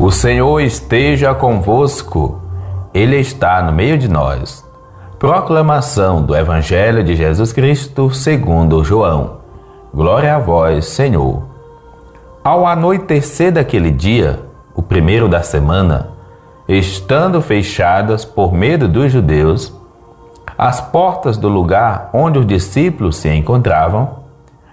O Senhor esteja convosco, Ele está no meio de nós. Proclamação do Evangelho de Jesus Cristo segundo João. Glória a vós, Senhor. Ao anoitecer daquele dia, o primeiro da semana, estando fechadas por medo dos judeus, as portas do lugar onde os discípulos se encontravam,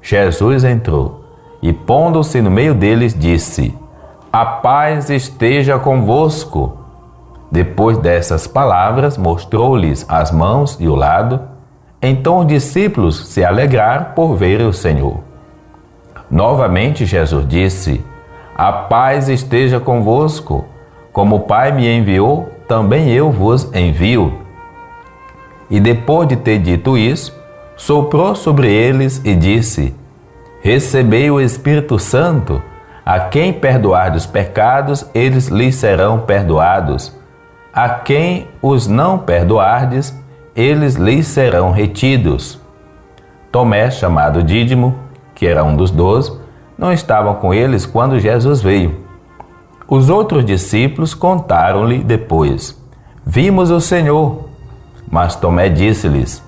Jesus entrou e, pondo-se no meio deles, disse: A paz esteja convosco. Depois dessas palavras, mostrou-lhes as mãos e o lado. Então os discípulos se alegraram por verem o Senhor. Novamente Jesus disse: A paz esteja convosco. Como o Pai me enviou, também eu vos envio. E depois de ter dito isso, soprou sobre eles e disse: Recebei o Espírito Santo. A quem perdoardes os pecados, eles lhes serão perdoados. A quem os não perdoardes, eles lhes serão retidos. Tomé, chamado Dídimo, que era um dos 12, não estava com eles quando Jesus veio. Os outros discípulos contaram-lhe depois: Vimos o Senhor. Mas Tomé disse-lhes: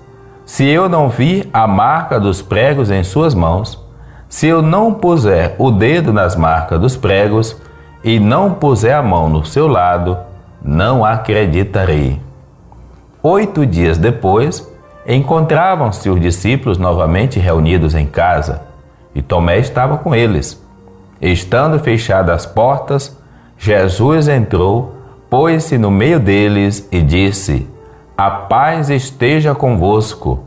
Se eu não vir a marca dos pregos em suas mãos, se eu não puser o dedo nas marcas dos pregos e não puser a mão no seu lado, não acreditarei. 8 dias depois, encontravam-se os discípulos novamente reunidos em casa, e Tomé estava com eles. Estando fechadas as portas, Jesus entrou, pôs-se no meio deles e disse: A paz esteja convosco.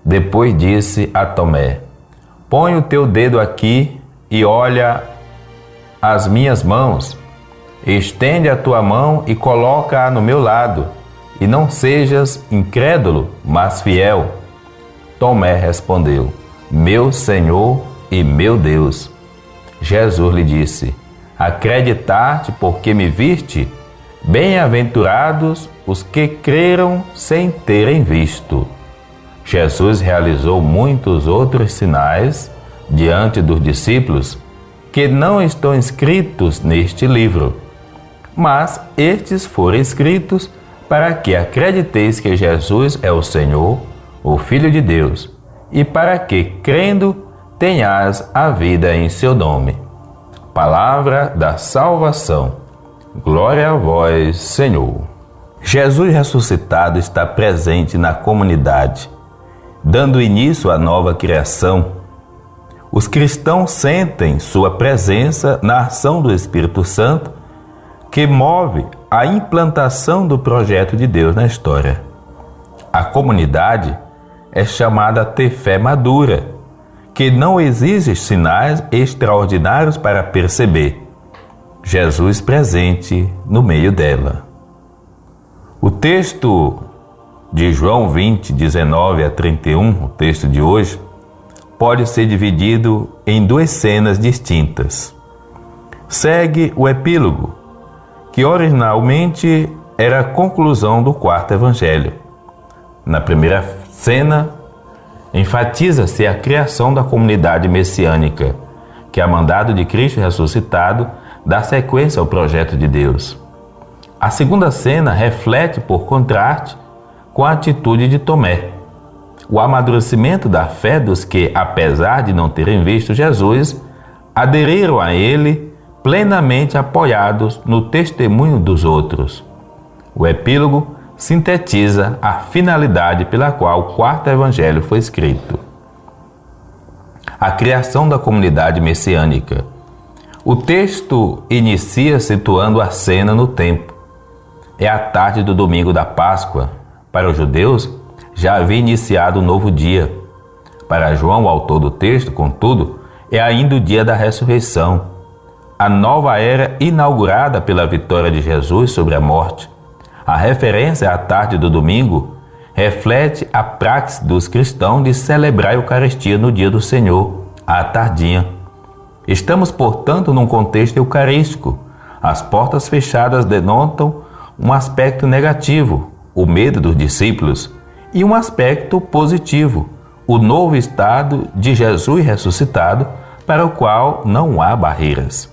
Depois disse a Tomé: Põe o teu dedo aqui e olha as minhas mãos. Estende a tua mão e coloca-a no meu lado, e não sejas incrédulo, mas fiel. Tomé respondeu: Meu Senhor e meu Deus. Jesus lhe disse: Acreditar-te porque me viste? Bem-aventurados os que creram sem terem visto. Jesus realizou muitos outros sinais diante dos discípulos que não estão escritos neste livro, mas estes foram escritos para que acrediteis que Jesus é o Senhor, o Filho de Deus, e para que, crendo, tenhas a vida em seu nome. Palavra da salvação. Glória a vós, Senhor. Jesus ressuscitado está presente na comunidade, dando início à nova criação. Os cristãos sentem sua presença na ação do Espírito Santo, que move a implantação do projeto de Deus na história. A comunidade é chamada a ter fé madura, que não exige sinais extraordinários para perceber Jesus presente no meio dela. O texto de João 20, 19 a 31, o texto de hoje, pode ser dividido em 2 cenas distintas. Segue o epílogo, que originalmente era a conclusão do 4º evangelho. Na primeira cena, enfatiza-se a criação da comunidade messiânica, que, a mandado de Cristo ressuscitado, dá sequência ao projeto de Deus. A segunda cena reflete, por contraste, com a atitude de Tomé, o amadurecimento da fé dos que, apesar de não terem visto Jesus, aderiram a ele plenamente apoiados no testemunho dos outros. O epílogo sintetiza a finalidade pela qual o 4º evangelho foi escrito. A criação da comunidade messiânica. O texto inicia situando a cena no tempo. É a tarde do domingo da Páscoa. Para os judeus, já havia iniciado um novo dia. Para João, o autor do texto, contudo, é ainda o dia da ressurreição, a nova era inaugurada pela vitória de Jesus sobre a morte. A referência à tarde do domingo reflete a praxe dos cristãos de celebrar a Eucaristia no dia do Senhor, à tardinha. Estamos, portanto, num contexto eucarístico. As portas fechadas denotam um aspecto negativo, o medo dos discípulos, e um aspecto positivo, o novo estado de Jesus ressuscitado, para o qual não há barreiras.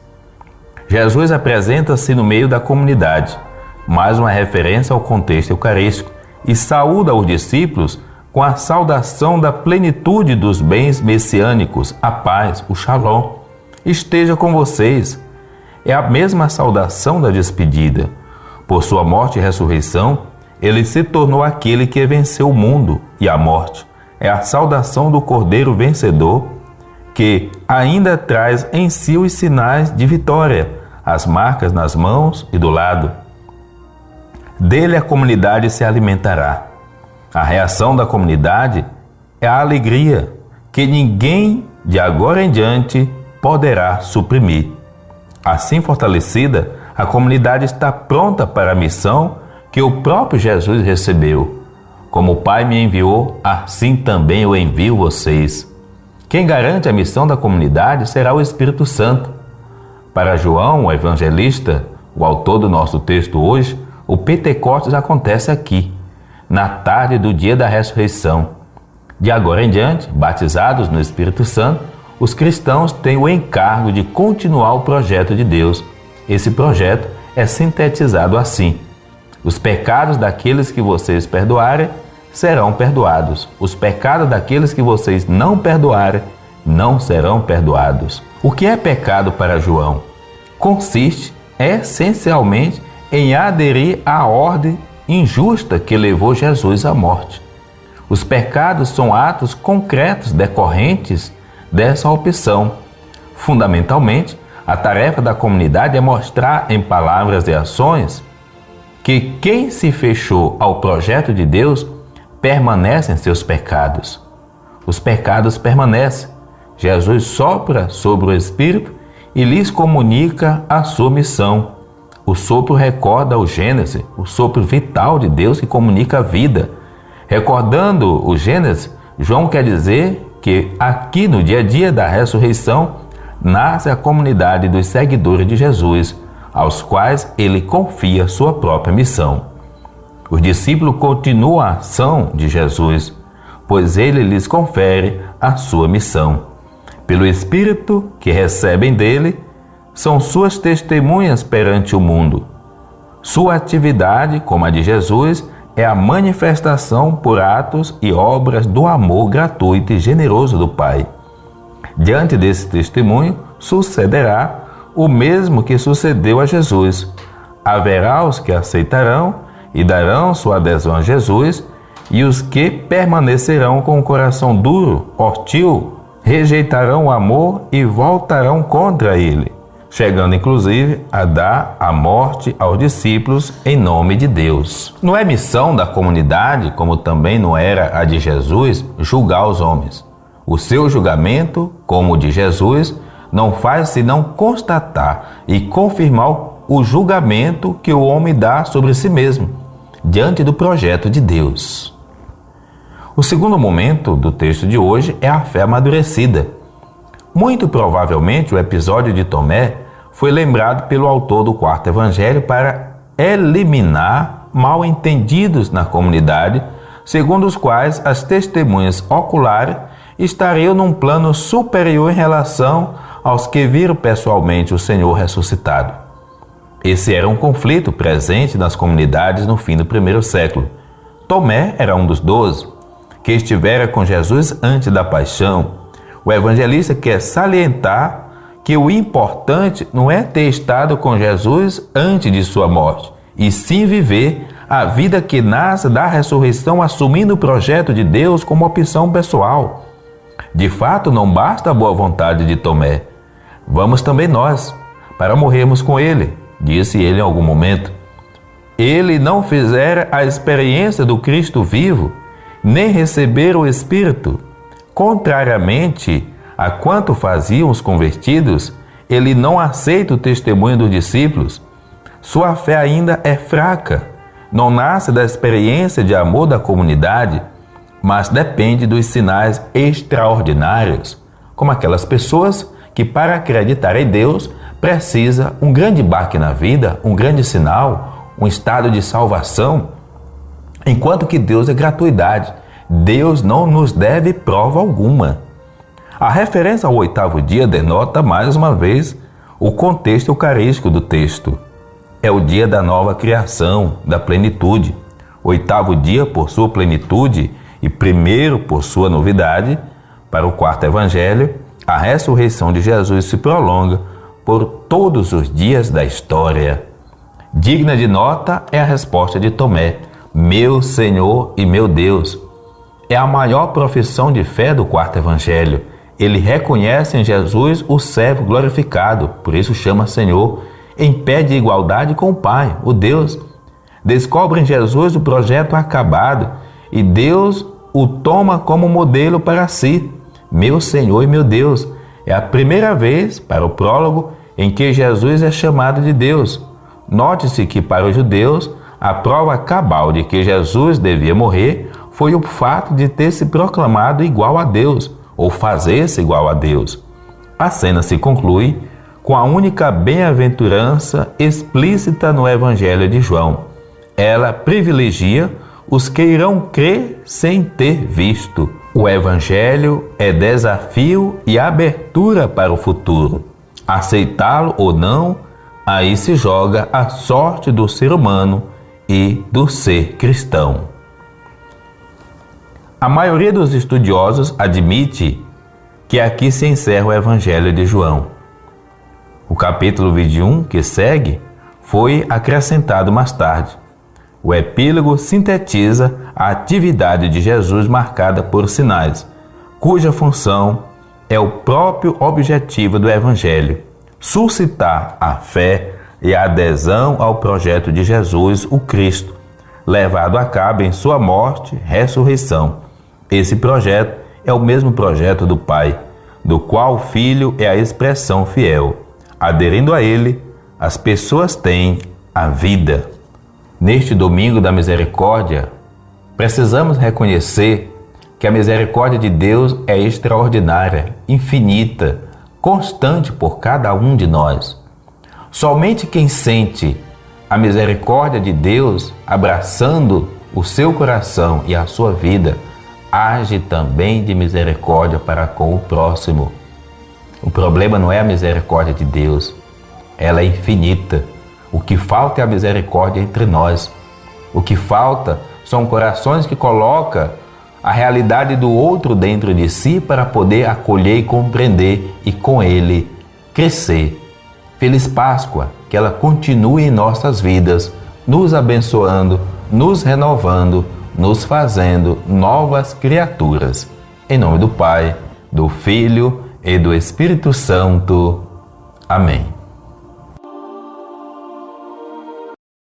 Jesus apresenta-se no meio da comunidade, mais uma referência ao contexto eucarístico, e saúda os discípulos com a saudação da plenitude dos bens messiânicos, a paz, o shalom. Esteja com vocês. É a mesma saudação da despedida. Por sua morte e ressurreição, ele se tornou aquele que venceu o mundo e a morte. É a saudação do Cordeiro vencedor, que ainda traz em si os sinais de vitória, as marcas nas mãos e do lado. Dele a comunidade se alimentará. A reação da comunidade é a alegria, que ninguém de agora em diante poderá suprimir. Assim fortalecida, a comunidade está pronta para a missão que o próprio Jesus recebeu. Como o Pai me enviou, assim também eu envio vocês. Quem garante a missão da comunidade será o Espírito Santo. Para João, o evangelista, o autor do nosso texto hoje, o Pentecostes acontece aqui, na tarde do dia da ressurreição. De agora em diante, batizados no Espírito Santo, os cristãos têm o encargo de continuar o projeto de Deus. Esse projeto é sintetizado assim: os pecados daqueles que vocês perdoarem serão perdoados. Os pecados daqueles que vocês não perdoarem não serão perdoados. O que é pecado para João? Consiste essencialmente em aderir à ordem injusta que levou Jesus à morte. Os pecados são atos concretos decorrentes dessa opção. Fundamentalmente, a tarefa da comunidade é mostrar em palavras e ações que quem se fechou ao projeto de Deus permanece em seus pecados. Os pecados permanecem. Jesus sopra sobre o Espírito e lhes comunica a sua missão. O sopro recorda o Gênesis, o sopro vital de Deus que comunica a vida. Recordando o Gênesis, João quer dizer que aqui no dia a dia da ressurreição nasce a comunidade dos seguidores de Jesus, aos quais ele confia sua própria missão. Os discípulos continuam a ação de Jesus, pois ele lhes confere a sua missão. Pelo Espírito que recebem dele, são suas testemunhas perante o mundo. Sua atividade, como a de Jesus, é a manifestação por atos e obras do amor gratuito e generoso do Pai. Diante desse testemunho, sucederá o mesmo que sucedeu a Jesus. Haverá os que aceitarão e darão sua adesão a Jesus, e os que permanecerão com o coração duro, hostil, rejeitarão o amor e voltarão contra ele, chegando inclusive a dar a morte aos discípulos em nome de Deus. Não é missão da comunidade, como também não era a de Jesus, julgar os homens. O seu julgamento, como o de Jesus, não faz senão constatar e confirmar o julgamento que o homem dá sobre si mesmo, diante do projeto de Deus. O segundo momento do texto de hoje é a fé amadurecida. Muito provavelmente o episódio de Tomé foi lembrado pelo autor do quarto evangelho para eliminar mal-entendidos na comunidade, segundo os quais as testemunhas oculares estariam num plano superior em relação aos que viram pessoalmente o Senhor ressuscitado. Esse era um conflito presente nas comunidades no fim do primeiro século. Tomé era um dos 12, que estivera com Jesus antes da paixão. O evangelista quer salientar que o importante não é ter estado com Jesus antes de sua morte, e sim viver a vida que nasce da ressurreição, assumindo o projeto de Deus como opção pessoal. De fato, não basta a boa vontade de Tomé. Vamos também nós, para morrermos com ele, disse ele em algum momento. Ele não fizera a experiência do Cristo vivo, nem receber o Espírito. Contrariamente a quanto faziam os convertidos, ele não aceita o testemunho dos discípulos. Sua fé ainda é fraca, não nasce da experiência de amor da comunidade, mas depende dos sinais extraordinários, como aquelas pessoas que, para acreditar em Deus, precisa um grande baque na vida, um grande sinal, um estado de salvação, enquanto que Deus é gratuidade. Deus não nos deve prova alguma. A referência ao oitavo dia denota, mais uma vez, o contexto eucarístico do texto. É o dia da nova criação, da plenitude. Oitavo dia por sua plenitude e primeiro por sua novidade. Para o quarto evangelho, a ressurreição de Jesus se prolonga por todos os dias da história. Digna de nota é a resposta de Tomé: meu Senhor e meu Deus. É a maior profissão de fé do quarto evangelho. Ele reconhece em Jesus o servo glorificado, por isso chama Senhor, em pé de igualdade com o Pai, o Deus. Descobre em Jesus o projeto acabado e Deus o toma como modelo para si. Meu Senhor e meu Deus. É a primeira vez, para o prólogo, em que Jesus é chamado de Deus. Note-se que para os judeus, a prova cabal de que Jesus devia morrer foi o fato de ter se proclamado igual a Deus, ou fazer-se igual a Deus. A cena se conclui com a única bem-aventurança explícita no Evangelho de João. Ela privilegia os que irão crer sem ter visto. O Evangelho é desafio e abertura para o futuro. Aceitá-lo ou não, aí se joga a sorte do ser humano e do ser cristão. A maioria dos estudiosos admite que aqui se encerra o Evangelho de João. O capítulo 21, que segue, foi acrescentado mais tarde. O epílogo sintetiza a atividade de Jesus marcada por sinais, cuja função é o próprio objetivo do Evangelho: suscitar a fé e a adesão ao projeto de Jesus, o Cristo, levado a cabo em sua morte e ressurreição. Esse projeto é o mesmo projeto do Pai, do qual o Filho é a expressão fiel. Aderindo a ele, as pessoas têm a vida. Neste domingo da misericórdia, precisamos reconhecer que a misericórdia de Deus é extraordinária, infinita, constante por cada um de nós. Somente quem sente a misericórdia de Deus abraçando o seu coração e a sua vida, age também de misericórdia para com o próximo. O problema não é a misericórdia de Deus, ela é infinita. O que falta é a misericórdia entre nós. O que falta são corações que colocam a realidade do outro dentro de si para poder acolher e compreender e com ele crescer. Feliz Páscoa, que ela continue em nossas vidas, nos abençoando, nos renovando, nos fazendo novas criaturas. Em nome do Pai, do Filho e do Espírito Santo. Amém.